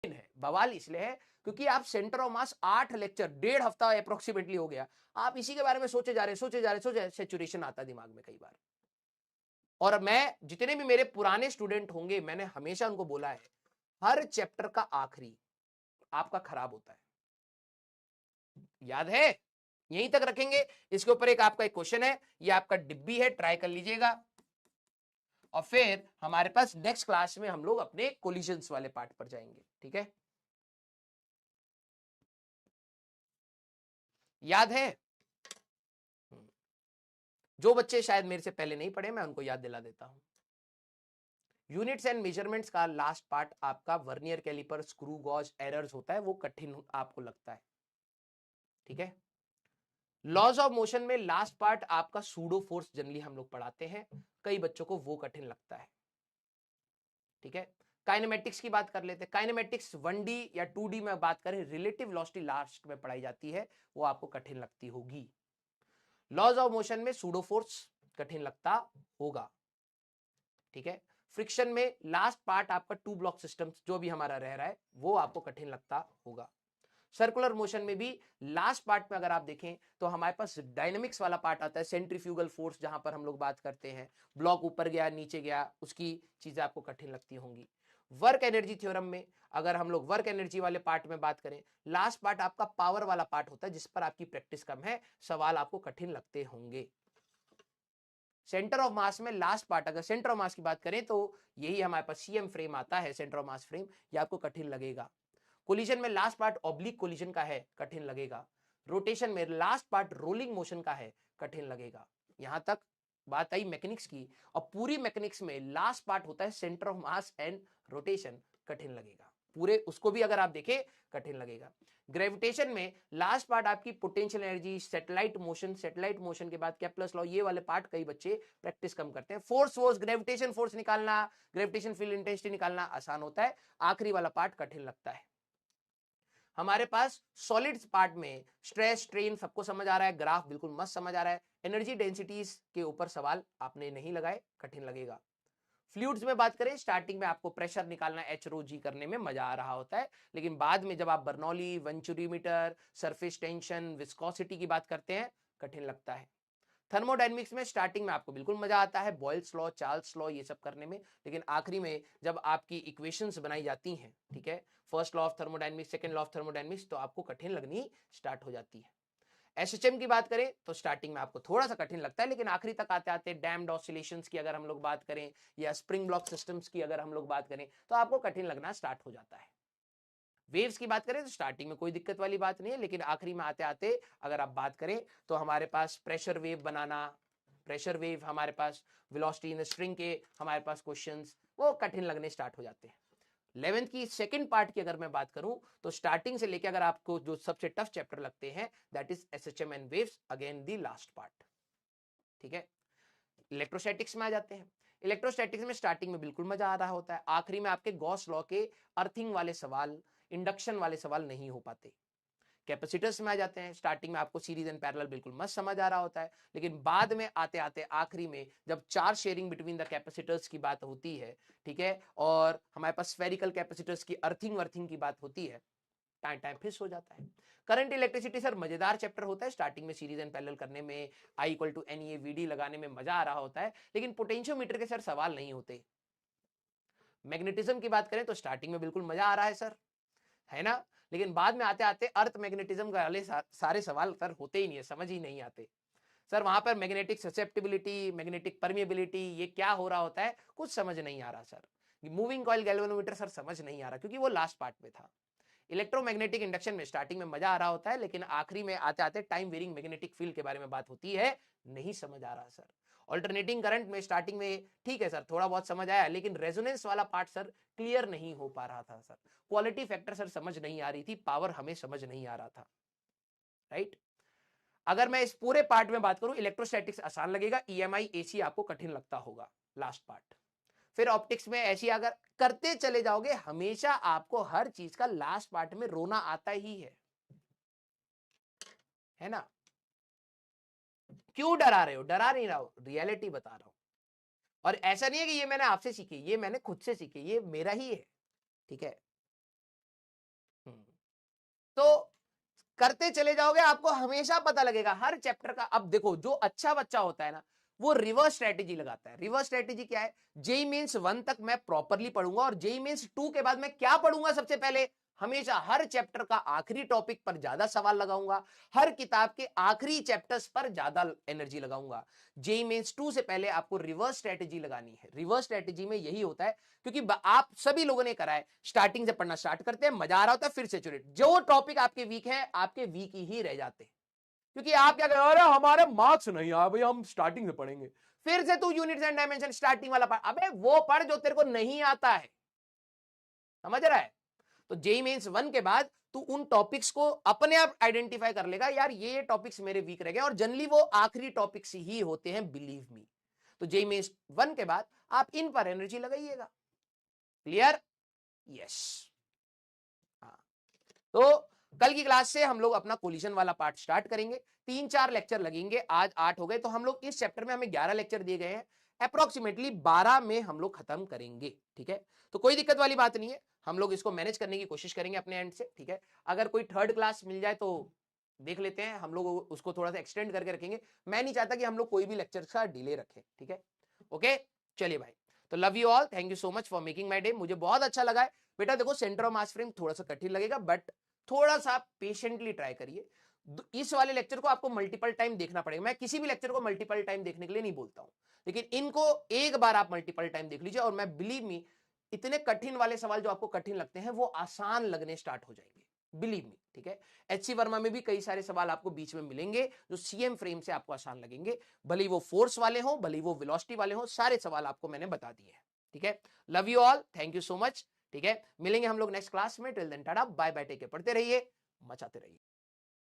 है, बवाल इसलिए है क्योंकि आप सेंटर ऑफ मास 8 लेक्चर 1.5 हफ्ता अप्रोक्सीमेटली हो गया, आप इसी के बारे में सोचे जा रहे, सैचुरेशन आता दिमाग में कई बार। और मैं जितने भी मेरे पुराने स्टूडेंट होंगे, मैंने हमेशा उनको बोला है, हर चैप्टर का आखिरी आपका खराब होता है, याद है? यहीं तक रखेंगे। इसके ऊपर एक आपका एक क्वेश्चन है, ये आपका डिब्बी है, ट्राई कर लीजिएगा। और फिर हमारे पास नेक्स्ट क्लास में हम लोग अपने कोलिजन्स वाले पार्ट पर जाएंगे, ठीक है? याद है? जो बच्चे शायद मेरे से पहले नहीं पढ़े, मैं उनको याद दिला देता हूं। यूनिट्स एंड मेजरमेंट्स का लास्ट पार्ट आपका vernier calliper, screw gauge, errors होता है, वो कठिन आपको लगता है, ठीक है? लॉज ऑफ मोशन में लास्ट पार्ट आपका सूडो फोर्स जनरली हम लोग पढ़ाते हैं, कई बच्चों को वो कठिन लगता है, ठीक है? काइनेमेटिक्स की बात कर लेते हैं। काइनेमेटिक्स 1D या 2D में बात करें, रिलेटिव वेलोसिटी लास्ट में पढ़ाई जाती है, वो आपको कठिन लगती होगी। लॉज ऑफ मोशन में सूडो फोर्स कठिन लगता होगा, ठीक है? फ्रिक्शन में लास्ट पार्ट आपका 2 ब्लॉक सिस्टम जो भी हमारा रह रहा है, वो आपको कठिन लगता होगा। सर्कुलर मोशन में भी लास्ट पार्ट में अगर आप देखें तो हमारे पास डायनेमिक्स वाला पार्ट आता है, सेंट्रीफ्यूगल फोर्स जहां पर हम लोग बात करते हैं, ब्लॉक ऊपर गया नीचे गया, उसकी चीजें आपको कठिन लगती होंगी। वर्क एनर्जी थ्योरम में अगर हम लोग वर्क एनर्जी वाले पार्ट में बात करें, लास्ट पार्ट आपका पावर वाला पार्ट होता है, जिस पर आपकी प्रैक्टिस कम है, सवाल आपको कठिन लगते होंगे। सेंटर ऑफ मास में लास्ट पार्ट, अगर सेंटर ऑफ मास की बात करें तो यही हमारे पास सीएम फ्रेम आता है, सेंटर ऑफ मास फ्रेम, ये आपको कठिन लगेगा। कोलिजन में लास्ट पार्ट ऑब्लिक कोलिजन का है, कठिन लगेगा। रोटेशन में लास्ट पार्ट रोलिंग मोशन का है, कठिन लगेगा। यहां तक बात आई मैकेनिक्स की, और पूरी मैकेनिक्स में लास्ट पार्ट होता है centre of mass and rotation, कठिन लगेगा। पूरे उसको भी अगर आप देखें कठिन लगेगा। ग्रेविटेशन में लास्ट पार्ट आपकी पोटेंशियल एनर्जी, सैटेलाइट मोशन के बाद केप्लर्स लॉ, ये वाले पार्ट कई बच्चे प्रैक्टिस कम करते हैं। फोर्स ग्रेविटेशन फोर्स निकालना, ग्रेविटेशन फील्ड इंटेंसिटी निकालना आसान होता है, आखिरी वाला पार्ट कठिन लगता है। हमारे पास सॉलिड्स पार्ट में स्ट्रेस स्ट्रेन सबको समझ आ रहा है, ग्राफ बिल्कुल मस्त समझ आ रहा है। एनर्जी डेंसिटीज के ऊपर सवाल आपने नहीं लगाए, कठिन लगेगा। फ्लूइड्स में बात करें, स्टार्टिंग में आपको प्रेशर निकालना, एच रो जी करने में मजा आ रहा होता है, लेकिन बाद में जब आप Bernoulli, venturimeter, surface tension, viscosity की बात करते हैं, कठिन लगता है। थर्मोडायनेमिक्स में स्टार्टिंग में आपको बिल्कुल मजा आता है, बॉयल्स लॉ, चार्ल्स लॉ, ये सब करने में, लेकिन आखिरी में जब आपकी इक्वेशंस बनाई जाती हैं, ठीक है, first law of thermodynamics, second law of thermodynamics, तो आपको कठिन लगनी स्टार्ट हो जाती है। एसएचएम की बात करें तो स्टार्टिंग में आपको थोड़ा सा कठिन लगता है, लेकिन आखिरी तक आते आते डैम्ड ऑसिलेशंस की अगर हम लोग बात करें, या स्प्रिंग ब्लॉक सिस्टम्स की अगर हम लोग बात करें, तो आपको कठिन लगना स्टार्ट हो जाता है। वेव्स की बात करें तो स्टार्टिंग में कोई दिक्कत वाली बात नहीं है, लेकिन आखिरी में आते आते अगर आप बात करें तो हमारे पास प्रेशर वेव बनाना, प्रेशर वेव, हमारे पास वेलोसिटी इन स्ट्रिंग के हमारे पास क्वेश्चंस, वो कठिन लगने स्टार्ट हो जाते हैं। 11th की सेकंड पार्ट की अगर मैं बात करूं तो स्टार्टिंग से लेकर अगर आपको जो सबसे टफ चैप्टर लगते हैं, that is SHM and waves, again the last part, ठीक है? इलेक्ट्रोस्टैटिक्स में आ जाते हैं। इलेक्ट्रोस्टैटिक्स में स्टार्टिंग में बिल्कुल मजा आ रहा होता है, आखिरी में आपके गॉस लॉ के अर्थिंग वाले सवाल, इंडक्शन वाले सवाल नहीं हो पाते। कैपेसिटर्स में आ जाते हैं, स्टार्टिंग में आपको सीरीज एंड पैरेलल बिल्कुल मस्त समझ आ रहा होता है, लेकिन बाद में आते आते आखिरी में जब charge sharing between the capacitors की बात होती है, ठीक है, और हमारे पास स्फेरिकल कैपेसिटर्स की अर्थिंग वर्थिंग की बात होती है, टाइम टाइम फिक्स हो जाता है। करंट इलेक्ट्रिसिटी सर मजेदार चैप्टर होता है, स्टार्टिंग में सीरीज एंड पैरेलल करने में, I equal to n A VD लगाने में मजा आ रहा होता है, लेकिन पोटेंशियोमीटर के सर सवाल नहीं होते। मैग्नेटिज्म की बात करें तो स्टार्टिंग में बिल्कुल मजा आ रहा है सर, है ना, लेकिन बाद में आते आते अर्थ मैग्नेटिज्म वाले सारे सवाल सर होते ही नहीं है, समझ ही नहीं आते सर। वहां पर मैग्नेटिक ससेप्टिबिलिटी, मैग्नेटिक परमिएबिलिटी, ये क्या हो रहा होता है, कुछ समझ नहीं आ रहा sir. Moving coil galvanometer sir समझ नहीं आ रहा, क्योंकि वो लास्ट पार्ट में था। इलेक्ट्रोमैग्नेटिक इंडक्शन में स्टार्टिंग में मजा आ रहा होता है, लेकिन आखिरी में आते आते टाइम वेरिंग मैग्नेटिक फील्ड के बारे में बात होती है, नहीं समझ आ रहा सर। ऑल्टरनेटिंग करंट में स्टार्टिंग में ठीक है सर, थोड़ा बहुत समझ आया, लेकिन रेजोनेंस वाला पार्ट सर क्लियर नहीं हो पा रहा था सर। क्वालिटी फैक्टर सर समझ नहीं आ रही थी, पावर हमें समझ नहीं आ रहा था, राइट? अगर मैं इस पूरे पार्ट में बात करूं, इलेक्ट्रोस्टैटिक्स आसान लगेगा, ईएमआई एसी आपको कठिन लगता होगा, लास्ट पार्ट। फिर ऑप्टिक्स में ऐसी अगर करते चले जाओगे, हमेशा आपको हर चीज का लास्ट पार्ट में रोना आता ही है ना? क्यों डरा रहे हो? डरा नहीं रहा हो, रियलिटी बता रहा हूं। और ऐसा नहीं है कि ये मैंने आपसे सीखी, ये मैंने खुद से सीखी, ये मेरा ही है, ठीक है? तो करते चले जाओगे, आपको हमेशा पता लगेगा हर चैप्टर का। अब देखो, जो अच्छा बच्चा होता है ना, वो रिवर्स स्ट्रेटेजी लगाता है। रिवर्स स्ट्रेटेजी क्या है? जेई मीन्स 1 तक मैं प्रॉपरली पढ़ूंगा, और जेई मीन्स 2 के बाद मैं क्या पढ़ूंगा? सबसे पहले हमेशा हर चैप्टर का आखिरी टॉपिक पर ज्यादा सवाल लगाऊंगा, हर किताब के आखिरी चैप्टर्स पर ज्यादा एनर्जी लगाऊंगा। जेई मीन्स 2 से पहले आपको रिवर्स स्ट्रेटेजी लगानी है। रिवर्स स्ट्रेटेजी में यही होता है, क्योंकि आप सभी लोगों ने करा है, स्टार्टिंग से पढ़ना स्टार्ट करते हैं, मजा आ रहा होता है, फिर सेचुरेट, जो टॉपिक आपके वीक है आपके वीक ही रह जाते हैं। क्योंकि आप क्या करें, अरे हमारे मार्क्स नहीं आए भाई, हम स्टार्टिंग से पढ़ेंगे। फिर से तू यूनिट्स एंड डायमेंशन स्टार्टिंग वाला पढ़, अबे वो पढ़ जो तेरे को नहीं आता है। समझ रहा है? तो जेई मेंस 1 के बाद तू उन टॉपिक्स को अपने आप आइडेंटिफाई कर लेगा, यार ये टॉपिक्स मेरे वीक रह गए, और जनरली वो आखिरी टॉपिक्स ही होते हैं, बिलीव मी। तो जेई मेंस 1 के बाद आप इन पर एनर्जी लगाइएगा। क्लियर? यस। तो कल की क्लास से हम लोग अपना कोलिजन वाला पार्ट स्टार्ट करेंगे। 3-4 लेक्चर लगेंगे, आज 8 हो गए, तो हम लोग इस चैप्टर में हमें 11 लेक्चर दिए गए हैं, अप्रोक्सीमेटली 12 में हम लोग खत्म करेंगे। ठीक है, तो कोई दिक्कत वाली बात नहीं है, हम लोग इसको मैनेज करने की कोशिश करेंगे अपने एंड से। ठीक है, अगर कोई थर्ड क्लास मिल जाए तो देख लेते हैं, हम लोग उसको थोड़ा सा एक्सटेंड करके रखेंगे। मैं नहीं चाहता कि हम लोग कोई भी लेक्चर का डिले रखें। ठीक है, ओके, चलिए भाई, तो love you all, thank you so much for making my day. मुझे बहुत अच्छा लगा है बेटा। देखो, सेंटर ऑफ मास फ्रेम थोड़ा सा कठिन लगेगा, बट थोड़ा सा पेशेंटली ट्राई करिए। इस वाले लेक्चर को आपको मल्टीपल टाइम देखना पड़ेगा। मैं किसी भी लेक्चर को मल्टीपल टाइम देखने के लिए नहीं बोलता हूं, लेकिन इनको एक बार आप मल्टीपल टाइम देख लीजिए, और मैं बिलीव मी, इतने कठिन वाले सवाल जो आपको कठिन लगते हैं वो आसान लगने स्टार्ट हो जाएंगे, बिलीव मी। ठीक है, एचसी वर्मा में भी कई सारे सवाल आपको बीच में मिलेंगे जो सीएम फ्रेम से आपको आसान लगेंगे, भले ही वो फोर्स वाले हो, भले ही वो वेलोसिटी वाले हो, सारे सवाल आपको मैंने बता दिए हैं। ठीक है, love you all, thank you so much. ठीक है, मिलेंगे हम लोग नेक्स्ट क्लास में। Till then tata, bye bye, take care, पढ़ते रहिए, मचाते रहिए।